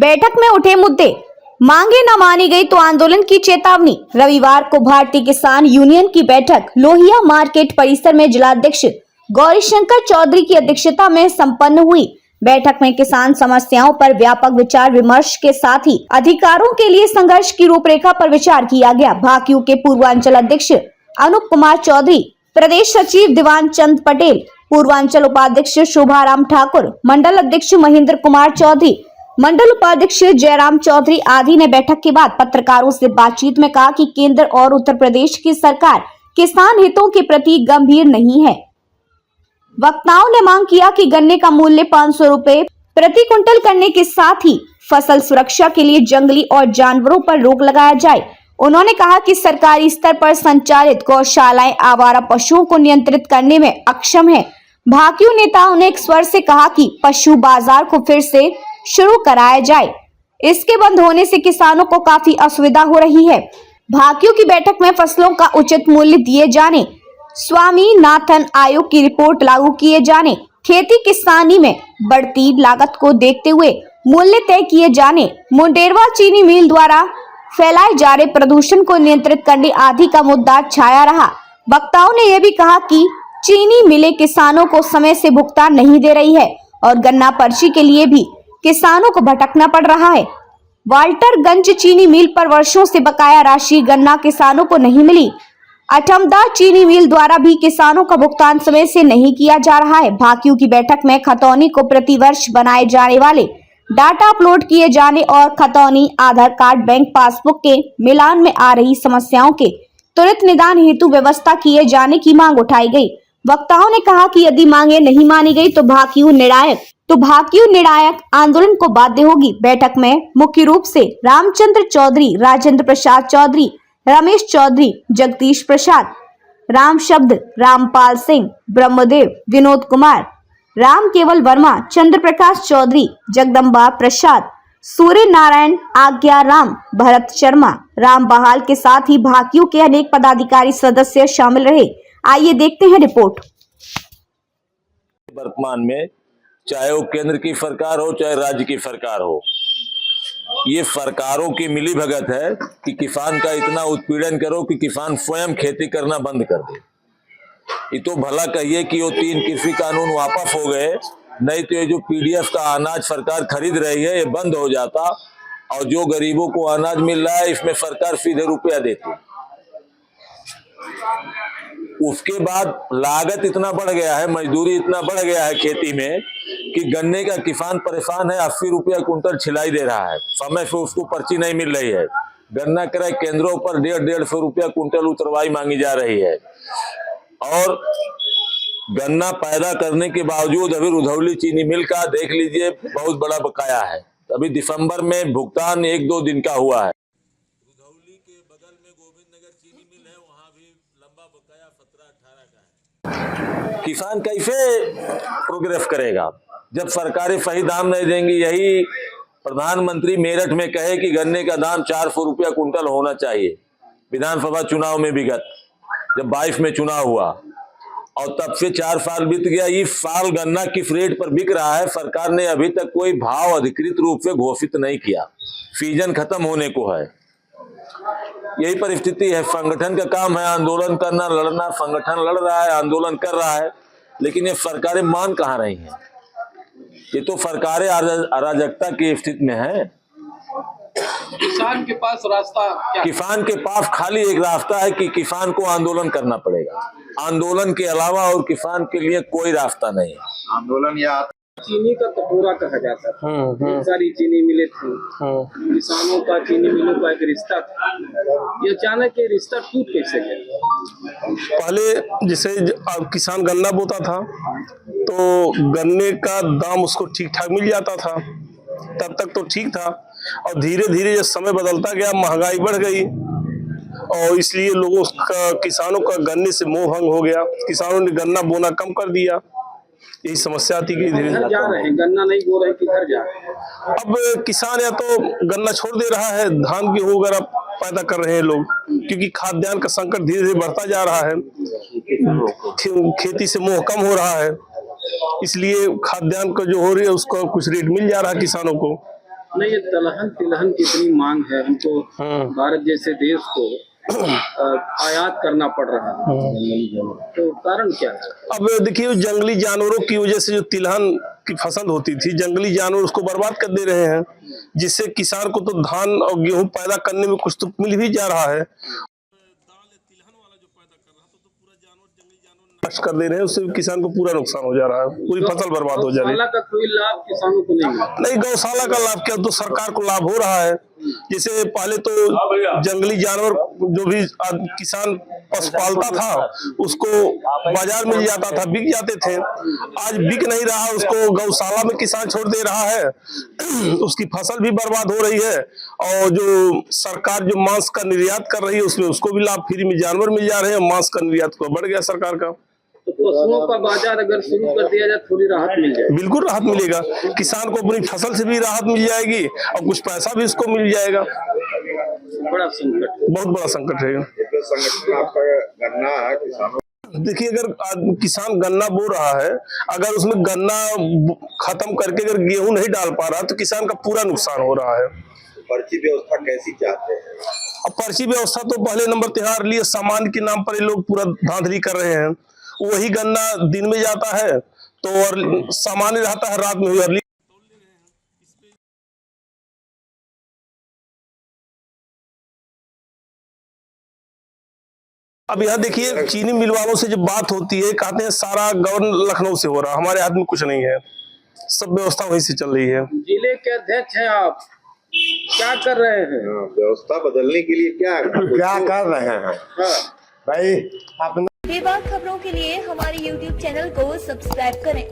बैठक में उठे मुद्दे, मांगे न मानी गई तो आंदोलन की चेतावनी। रविवार को भारतीय किसान यूनियन की बैठक लोहिया मार्केट परिसर में जिलाध्यक्ष गौरीशंकर चौधरी की अध्यक्षता में संपन्न हुई। बैठक में किसान समस्याओं पर व्यापक विचार विमर्श के साथ ही अधिकारों के लिए संघर्ष की रूपरेखा पर विचार किया गया। भाकियू के पूर्वांचल अध्यक्ष अनूप कुमार चौधरी, प्रदेश सचिव दीवान चंद पटेल, पूर्वांचल उपाध्यक्ष शोभाराम ठाकुर, मंडल अध्यक्ष महेंद्र कुमार चौधरी, मंडल उपाध्यक्ष जयराम चौधरी आदि ने बैठक के बाद पत्रकारों से बातचीत में कहा कि केंद्र और उत्तर प्रदेश की सरकार किसान हितों के प्रति गंभीर नहीं है। वक्ताओं ने मांग किया कि गन्ने का मूल्य 500 रुपए प्रति कुंटल करने के साथ ही फसल सुरक्षा के लिए जंगली और जानवरों पर रोक लगाया जाए। उन्होंने कहा कि सरकारी स्तर पर संचालित गौशालाएं आवारा पशुओं को नियंत्रित करने में अक्षम है। भाकियू नेताओं ने एक स्वर से कहा कि पशु बाजार को फिर से शुरू कराया जाए। इसके बंद होने से किसानों को काफी असुविधा हो रही है। भाकियू की बैठक में फसलों का उचित मूल्य दिए जाने, स्वामीनाथन आयोग की रिपोर्ट लागू किए जाने, खेती किसानी में बढ़ती लागत को देखते हुए मूल्य तय किए जाने, मुंडेरवा चीनी मिल द्वारा फैलाए जा रहे प्रदूषण को नियंत्रित करने आदि का मुद्दा छाया रहा। वक्ताओं ने यह भी कहा कि चीनी मिलें किसानों को समय से भुगतान नहीं दे रही है और गन्ना पर्ची के लिए भी किसानों को भटकना पड़ रहा है। वाल्टरगंज चीनी मिल पर वर्षों से बकाया राशि गन्ना किसानों को नहीं मिली। अठमदा चीनी मिल द्वारा भी किसानों का भुगतान समय से नहीं किया जा रहा है। भाकियू की बैठक में खतौनी को प्रतिवर्ष बनाए जाने वाले डाटा अपलोड किए जाने और खतौनी आधार कार्ड बैंक पासबुक के मिलान में आ रही समस्याओं के त्वरित निदान हेतु व्यवस्था किए जाने की मांग उठाई गई। वक्ताओं ने कहा कि यदि मांगे नहीं मानी गई तो भाकियू निर्णायक आंदोलन को बाध्य होगी। बैठक में मुख्य रूप से रामचंद्र चौधरी, राजेंद्र प्रसाद चौधरी, रमेश चौधरी, जगदीश प्रसाद, राम शब्द, रामपाल सिंह, ब्रह्मदेव, विनोद कुमार, राम केवल वर्मा, चंद्र प्रकाश चौधरी, जगदम्बा प्रसाद, सूर्य नारायण, आज्ञा राम, भरत शर्मा, राम बहाल के साथ ही भाकियू के अनेक पदाधिकारी सदस्य शामिल रहे। आइए देखते हैं रिपोर्ट। वर्तमान में चाहे वो केंद्र की सरकार हो चाहे राज्य की सरकार हो, ये सरकारों की मिली भगत है कि किसान का इतना उत्पीड़न करो कि किसान स्वयं खेती करना बंद कर दे। ये तो भला कहिए कि वो 3 कृषि कानून वापस हो गए, नहीं तो ये जो पीडीएफ का अनाज सरकार खरीद रही है ये बंद हो जाता और जो गरीबों को अनाज मिल रहा है इसमें सरकार सीधे रुपया देती। उसके बाद लागत इतना बढ़ गया है, मजदूरी इतना बढ़ गया है खेती में कि गन्ने का किसान परेशान है। 80 रुपया कुंटल छिलाई दे रहा है, समय से उसको पर्ची नहीं मिल रही है। गन्ना क्रय केंद्रों पर 150-150 रुपया कुंटल उतरवाई मांगी जा रही है और गन्ना पैदा करने के बावजूद अभी रुधौली चीनी मिल का देख लीजिए बहुत बड़ा बकाया है। अभी दिसंबर में भुगतान 1-2 दिन का हुआ है। रुधौली के बगल में गोविंदनगर चीनी मिल है, वहां भी लंबा बकाया 17-18 का है। किसान कैसे प्रोग्रेस करेगा जब सरकारें सही दाम नहीं देंगी? यही प्रधानमंत्री मेरठ में कहे कि गन्ने का दाम 400 रुपया कुंटल होना चाहिए। विधानसभा चुनाव में विगत जब 22 में चुनाव हुआ और तब से 4 साल बीत गया। इस साल गन्ना किस रेट पर बिक रहा है सरकार ने अभी तक कोई भाव अधिकृत रूप से घोषित नहीं किया। सीजन खत्म होने को है। यही परिस्थिति है। संगठन का काम है आंदोलन करना, लड़ना। संगठन लड़ रहा है, आंदोलन कर रहा है, लेकिन ये सरकारें मान कहाँ रही हैं? ये तो सरकारें अराजकता की स्थिति में है। किसान के पास रास्ता क्या? किसान के पास खाली एक रास्ता है कि किसान को आंदोलन करना पड़ेगा। आंदोलन के अलावा और किसान के लिए कोई रास्ता नहीं है। आंदोलन या चीनी का कटोरा कहा जाता था। बहुत सारी चीनी मिलें थी, किसानों का चीनी मिलों का एक रिश्ता था। ये अचानक ये रिश्ता टूट कैसे गया? पहले जैसे किसान गन्ना बोता था तो गन्ने का दाम उसको ठीक ठाक मिल जाता था, तब तक तो ठीक था। और धीरे धीरे जब समय बदलता गया महंगाई बढ़ गई और इसलिए लोगों का, किसानों का गन्ने से मोह भंग हो गया। किसानों ने गन्ना बोना कम कर दिया। यही समस्या आती गई। धीरे धीरे जा रहे हैं, गन्ना नहीं बो रहे, किधर जा रहे हैं? अब किसान या तो गन्ना छोड़ दे रहा है, धान गेहूं वगैरह पैदा कर रहे हैं लोग, क्योंकि खाद्यान्न का संकट धीरे धीरे बढ़ता जा रहा है। खेती से मोह कम हो रहा है, इसलिए खाद्यान्न का जो हो रही है उसको कुछ रेट मिल जा रहा है किसानों को। नहीं, ये तिलहन की इतनी मांग है, हमको भारत जैसे देश को आयात करना पड़ रहा है, तो कारण क्या है? अब देखिए, जंगली जानवरों की वजह से जो तिलहन की फसल होती थी, जंगली जानवर उसको बर्बाद कर दे रहे हैं, जिससे किसान को तो धान और गेहूं पैदा करने में कुछ तो मिल भी जा रहा है, नष्ट कर दे रहे हैं, उससे किसान को पूरा नुकसान हो जा रहा है, पूरी फसल बर्बाद हो जा रही है। गौशाला का कोई लाभ किसानों को नहीं मिला? नहीं, गौशाला का लाभ क्या, तो सरकार को लाभ हो रहा है। जैसे पहले तो जंगली जानवर जो भी किसान पशु पालता था उसको बाजार मिल जाता था, बिक जाते थे। आज बिक नहीं रहा, उसको गौशाला में किसान छोड़ दे रहा है, उसकी फसल भी बर्बाद हो रही है, और जो सरकार जो मांस का निर्यात कर रही है उसमें उसको भी लाभ, फ्री में जानवर मिल जा रहे हैं, मांस का निर्यात को बढ़ गया सरकार का। तो पशुओं का बाजार अगर शुरू कर दिया जाए, थोड़ी राहत मिल जाएगी? बिल्कुल राहत मिलेगा, किसान को अपनी फसल से भी राहत मिल जाएगी और कुछ पैसा भी उसको मिल जाएगा। बड़ा संकट, बहुत बड़ा संकट रहेगा। संगठन आपका गन्ना है, किसानों, देखिए, अगर किसान गन्ना बो रहा है, अगर उसमें गन्ना खत्म करके अगर गेहूं नहीं डाल पा रहा तो किसान का पूरा नुकसान हो रहा है। पर्ची व्यवस्था कैसी चाहते हैं? अब पर्ची व्यवस्था तो पहले नंबर त्योहार लिए सामान के नाम पर ये लोग पूरा धांधली कर रहे हैं। वही गन्ना दिन में जाता है तो और सामान्य रहता है, रात में हुई अर्ली। अब यहाँ देखिए, चीनी मिल वालों से जब बात होती है, कहते हैं सारा गवर्नर लखनऊ से हो रहा, हमारे हाथ में कुछ नहीं है, सब व्यवस्था वहीं से चल रही है। जिले के अध्यक्ष हैं आप, क्या कर रहे हैं? व्यवस्था बदलने के लिए क्या कर रहे हैं? भाई अपना बेबाक खबरों के लिए हमारे YouTube चैनल को सब्सक्राइब करें।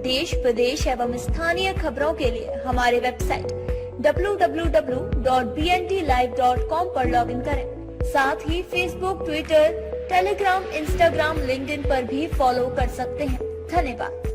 देश प्रदेश एवं स्थानीय खबरों के लिए हमारे वेबसाइट www.bntlive.com पर लॉगिन करें। साथ ही Facebook, Twitter, Telegram, Instagram, LinkedIn पर भी फॉलो कर सकते हैं। धन्यवाद।